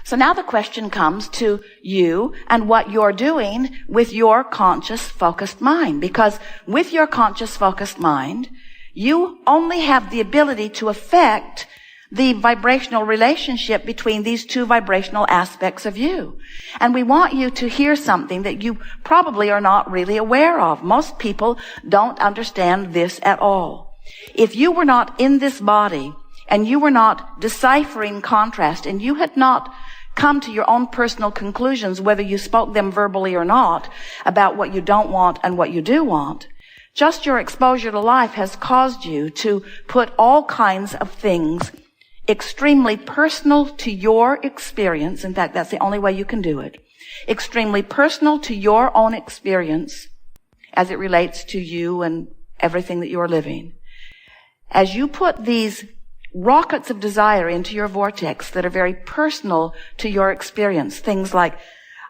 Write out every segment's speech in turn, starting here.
So now the question comes to you and what you're doing with your conscious, focused mind. Because with your conscious, focused mind, you only have the ability to affect the vibrational relationship between these two vibrational aspects of you. And we want you to hear something that you probably are not really aware of. Most people don't understand this at all. If you were not in this body and you were not deciphering contrast and you had not come to your own personal conclusions, whether you spoke them verbally or not, about what you don't want and what you do want, just your exposure to life has caused you to put all kinds of things extremely personal to your experience. In fact, that's the only way you can do it. Extremely personal to your own experience as it relates to you and everything that you are living. As you put these rockets of desire into your vortex that are very personal to your experience, things like,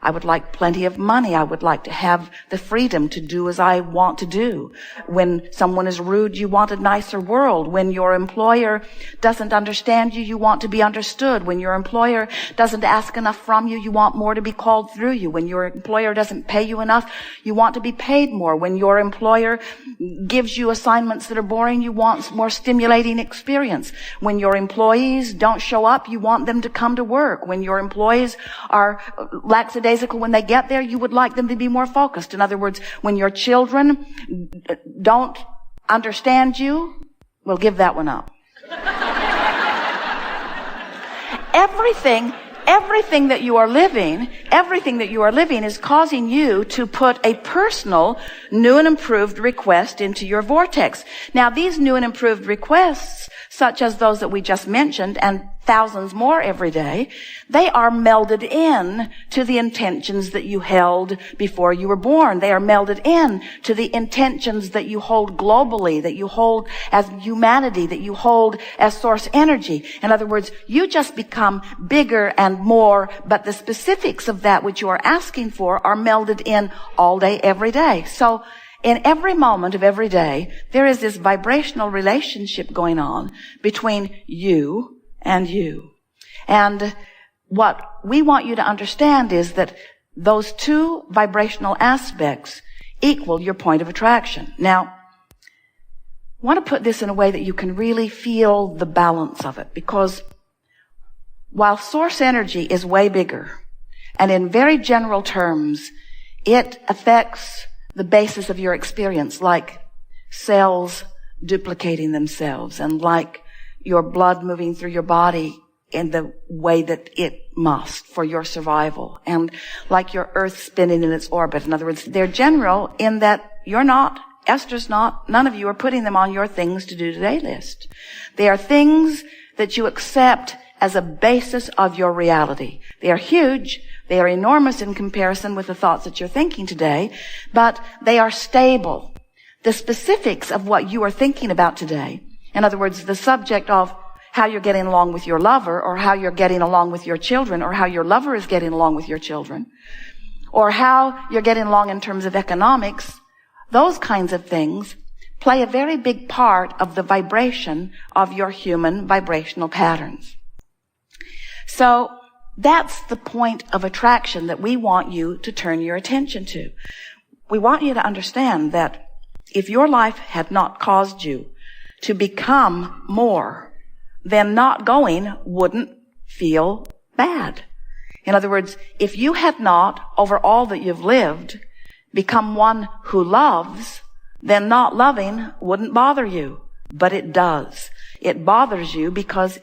I would like plenty of money. I would like to have the freedom to do as I want to do. When someone is rude, you want a nicer world. When your employer doesn't understand you, you want to be understood. When your employer doesn't ask enough from you, you want more to be called through you. When your employer doesn't pay you enough, you want to be paid more. When your employer gives you assignments that are boring, you want more stimulating experience. When your employees don't show up, you want them to come to work. When your employees are lackadaisical when they get there, you would like them to be more focused. In other words, when your children don't understand you, well, give that one up. Everything that you are living is causing you to put a personal, new and improved request into your vortex. Now, these new and improved requests, such as those that we just mentioned, and thousands more every day, they are melded in to the intentions that you held before you were born. They are melded in to the intentions that you hold globally, that you hold as humanity, that you hold as source energy. In other words, you just become bigger and more, but the specifics of that which you are asking for are melded in all day, every day. So in every moment of every day, there is this vibrational relationship going on between you and you. And what we want you to understand is that those two vibrational aspects equal your point of attraction. Now, I want to put this in a way that you can really feel the balance of it, because while source energy is way bigger, and in very general terms, it affects the basis of your experience, like cells duplicating themselves, and like your blood moving through your body in the way that it must for your survival, and like your earth spinning in its orbit. In other words, they're general in that you're not, Esther's not, none of you are putting them on your things to do today list. They are things that you accept as a basis of your reality. They are huge. They are enormous in comparison with the thoughts that you're thinking today, but they are stable. The specifics of what you are thinking about today, in other words, the subject of how you're getting along with your lover, or how you're getting along with your children, or how your lover is getting along with your children, or how you're getting along in terms of economics, those kinds of things play a very big part of the vibration of your human vibrational patterns. So that's the point of attraction that we want you to turn your attention to. We want you to understand that if your life had not caused you to become more, then not going wouldn't feel bad. In other words, if you had not, over all that you've lived, become one who loves, then not loving wouldn't bother you. But it does. It bothers you because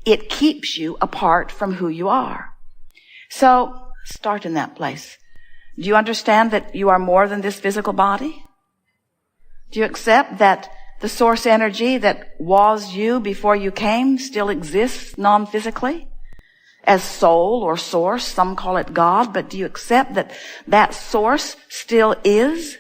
it keeps you apart from who you are. So start in that place. Do you understand that you are more than this physical body? Do you accept that the source energy that was you before you came still exists non-physically as soul or source? Some call it God, but do you accept that that source still is?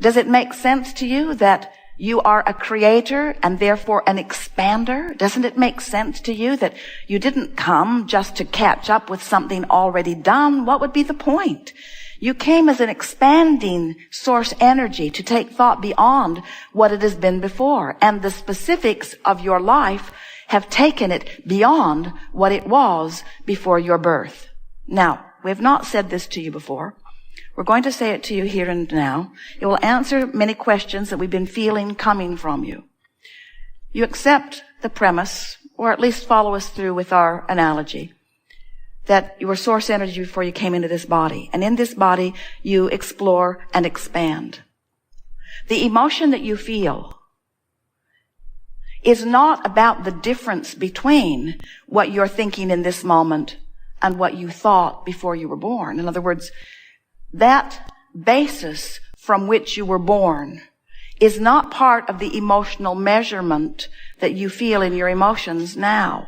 Does it make sense to you that you are a creator and therefore an expander? Doesn't it make sense to you that you didn't come just to catch up with something already done? What would be the point? You came as an expanding source energy to take thought beyond what it has been before. And the specifics of your life have taken it beyond what it was before your birth. Now, we have not said this to you before. We're going to say it to you here and now. It will answer many questions that we've been feeling coming from you. You accept the premise, or at least follow us through with our analogy, that you were source energy before you came into this body. And in this body, you explore and expand. The emotion that you feel is not about the difference between what you're thinking in this moment and what you thought before you were born. In other words, that basis from which you were born is not part of the emotional measurement that you feel in your emotions now.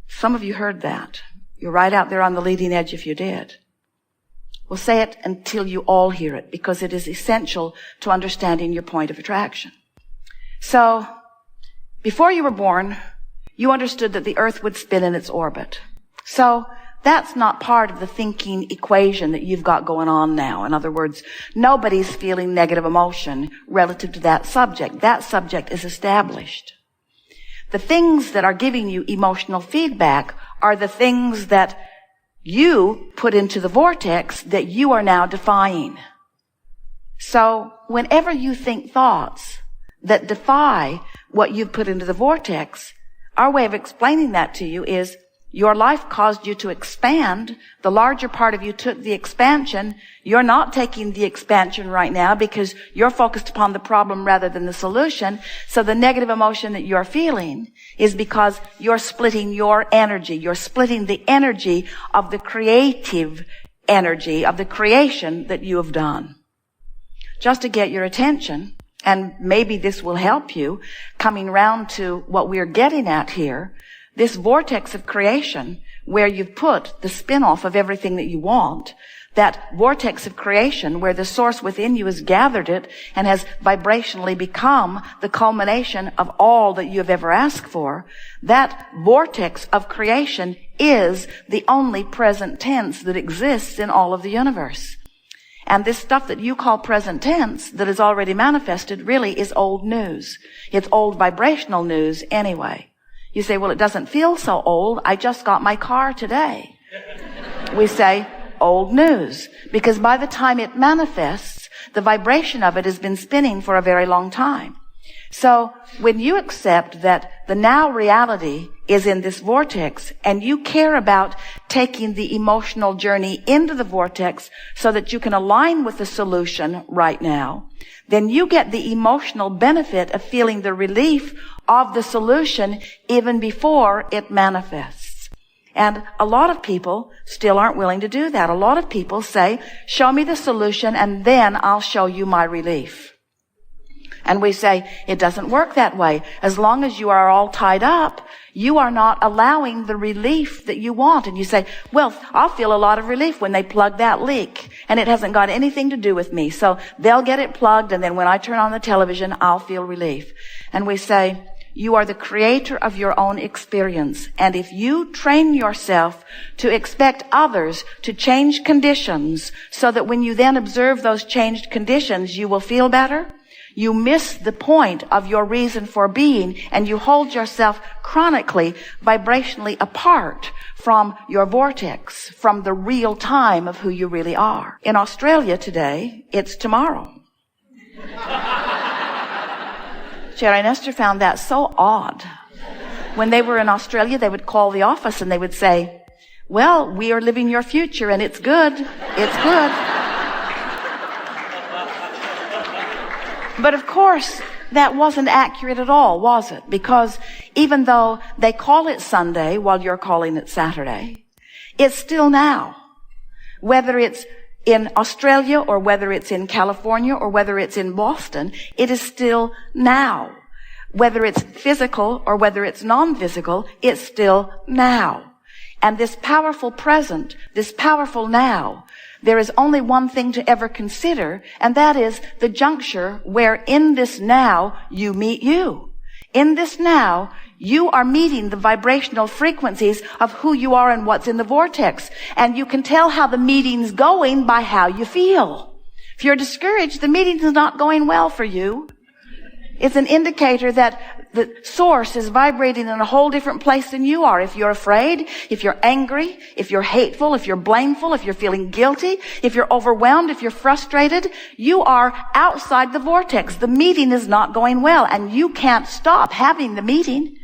Some of you heard that. You're right out there on the leading edge if you did. We'll say it until you all hear it, because it is essential to understanding your point of attraction. So, before you were born, you understood that the earth would spin in its orbit. So, that's not part of the thinking equation that you've got going on now. In other words, nobody's feeling negative emotion relative to that subject. That subject is established. The things that are giving you emotional feedback are the things that you put into the vortex that you are now defying. So whenever you think thoughts that defy what you've put into the vortex, our way of explaining that to you is your life caused you to expand. The larger part of you took the expansion. You're not taking the expansion right now because you're focused upon the problem rather than the solution. So the negative emotion that you're feeling is because you're splitting your energy. You're splitting the energy of the creative energy of the creation that you have done. Just to get your attention, and maybe this will help you coming round to what we're getting at here. This vortex of creation, where you've put the spin-off of everything that you want, that vortex of creation where the source within you has gathered it and has vibrationally become the culmination of all that you have ever asked for, that vortex of creation is the only present tense that exists in all of the universe. And this stuff that you call present tense that is already manifested really is old news. It's old vibrational news anyway. You say, well, it doesn't feel so old. I just got my car today. We say, old news. Because by the time it manifests, the vibration of it has been spinning for a very long time. So when you accept that the now reality is in this vortex and you care about taking the emotional journey into the vortex so that you can align with the solution right now, then you get the emotional benefit of feeling the relief of the solution even before it manifests. And a lot of people still aren't willing to do that. A lot of people say, show me the solution and then I'll show you my relief. And we say, it doesn't work that way. As long as you are all tied up, you are not allowing the relief that you want. And you say, well, I'll feel a lot of relief when they plug that leak. And it hasn't got anything to do with me. So they'll get it plugged, and then when I turn on the television, I'll feel relief. And we say, you are the creator of your own experience. And if you train yourself to expect others to change conditions so that when you then observe those changed conditions, you will feel better, you miss the point of your reason for being, and you hold yourself chronically, vibrationally apart from your vortex, from the real time of who you really are. In Australia today, it's tomorrow. Sherry and Esther found that so odd. When they were in Australia, they would call the office and they would say, well, we are living your future and it's good. It's good. But of course, that wasn't accurate at all, was it? Because even though they call it Sunday while you're calling it Saturday, it's still now. Whether it's in Australia or whether it's in California or whether it's in Boston, it is still now. Whether it's physical or whether it's non-physical, it's still now. And this powerful present, this powerful now, there is only one thing to ever consider, and that is the juncture where in this now you meet you. In this now, you are meeting the vibrational frequencies of who you are and what's in the vortex. And you can tell how the meeting's going by how you feel. If you're discouraged, the meeting is not going well for you. It's an indicator that the source is vibrating in a whole different place than you are. If you're afraid, if you're angry, if you're hateful, if you're blameful, if you're feeling guilty, if you're overwhelmed, if you're frustrated, you are outside the vortex. The meeting is not going well, and you can't stop having the meeting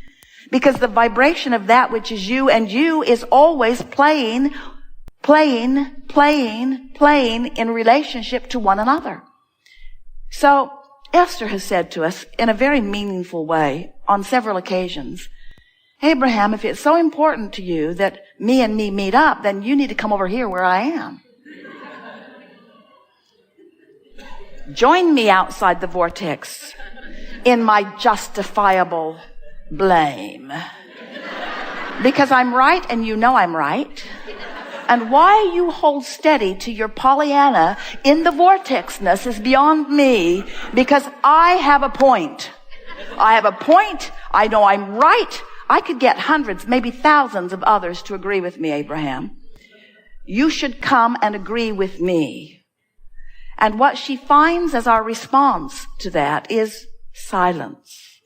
because the vibration of that which is you and you is always playing in relationship to one another. So Esther has said to us in a very meaningful way on several occasions, Abraham, if it's so important to you that me and me meet up, then you need to come over here where I am. Join me outside the vortex in my justifiable blame. Because I'm right and you know I'm right. And why you hold steady to your Pollyanna in the vortexness is beyond me, because I have a point. I have a point. I know I'm right. I could get hundreds, maybe thousands of others to agree with me, Abraham. You should come and agree with me. And what she finds as our response to that is silence.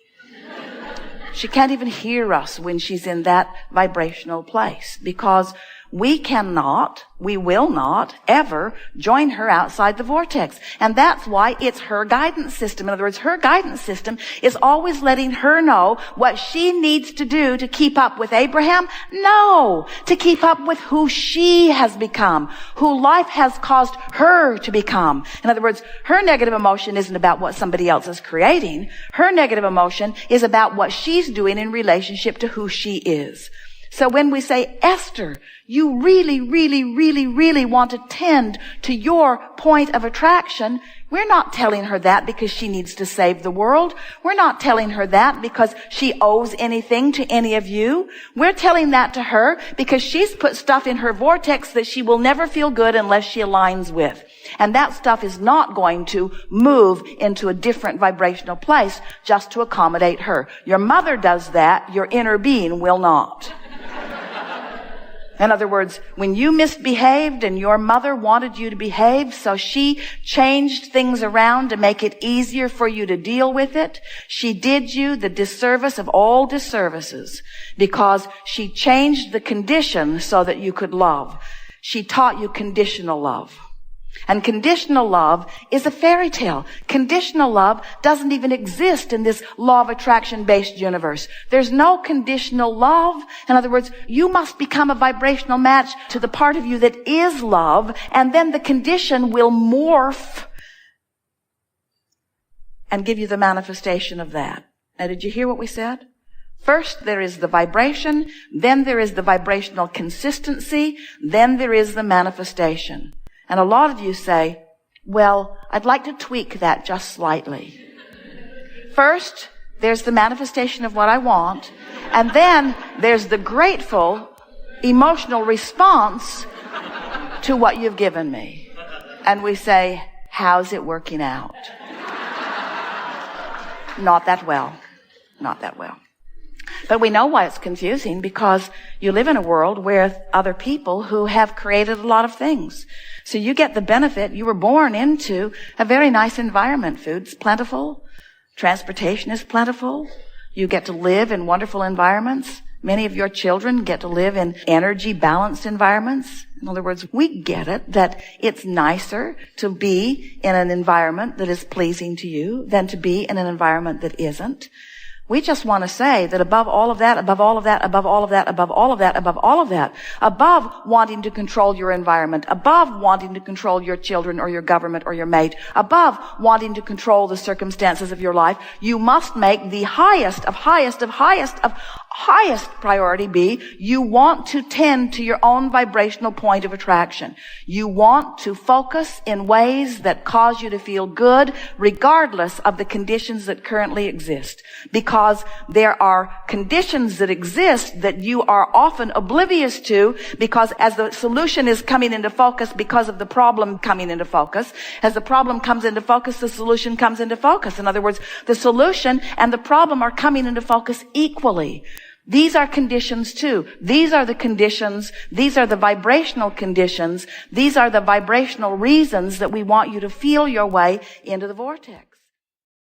She can't even hear us when she's in that vibrational place, because we will not ever join her outside the vortex. And that's why it's her guidance system. In other words, her guidance system is always letting her know what she needs to do to keep up with Abraham. No, to keep up with who she has become, who life has caused her to become. In other words, her negative emotion isn't about what somebody else is creating. Her negative emotion is about what she's doing in relationship to who she is. So when we say, Esther, you really, really, really, really want to tend to your point of attraction, we're not telling her that because she needs to save the world. We're not telling her that because she owes anything to any of you. We're telling that to her because she's put stuff in her vortex that she will never feel good unless she aligns with. And that stuff is not going to move into a different vibrational place just to accommodate her. Your mother does that. Your inner being will not. In other words, when you misbehaved and your mother wanted you to behave, so she changed things around to make it easier for you to deal with it, she did you the disservice of all disservices because she changed the condition so that you could love. She taught you conditional love. And conditional love is a fairy tale. Conditional love doesn't even exist in this law of attraction-based universe. There's no conditional love. In other words, you must become a vibrational match to the part of you that is love, and then the condition will morph and give you the manifestation of that. Now, did you hear what we said? First, there is the vibration, then there is the vibrational consistency, then there is the manifestation. And a lot of you say, well, I'd like to tweak that just slightly. First, there's the manifestation of what I want. And then there's the grateful, emotional response to what you've given me. And we say, how's it working out? Not that well. Not that well. But we know why it's confusing, because you live in a world with other people who have created a lot of things. So you get the benefit. You were born into a very nice environment. Food's plentiful. Transportation is plentiful. You get to live in wonderful environments. Many of your children get to live in energy balanced environments. In other words, we get it that it's nicer to be in an environment that is pleasing to you than to be in an environment that isn't. We just want to say that above all of that, above all of that, above all of that, above all of that, above all of that, above wanting to control your environment, above wanting to control your children or your government or your mate, above wanting to control the circumstances of your life, you must make the highest priority be, you want to tend to your own vibrational point of attraction. You want to focus in ways that cause you to feel good, regardless of the conditions that currently exist. Because there are conditions that exist that you are often oblivious to, because as the solution is coming into focus because of the problem coming into focus, as the problem comes into focus, the solution comes into focus. In other words, the solution and the problem are coming into focus equally. These are conditions too. These are the conditions. These are the vibrational conditions. These are the vibrational reasons that we want you to feel your way into the vortex.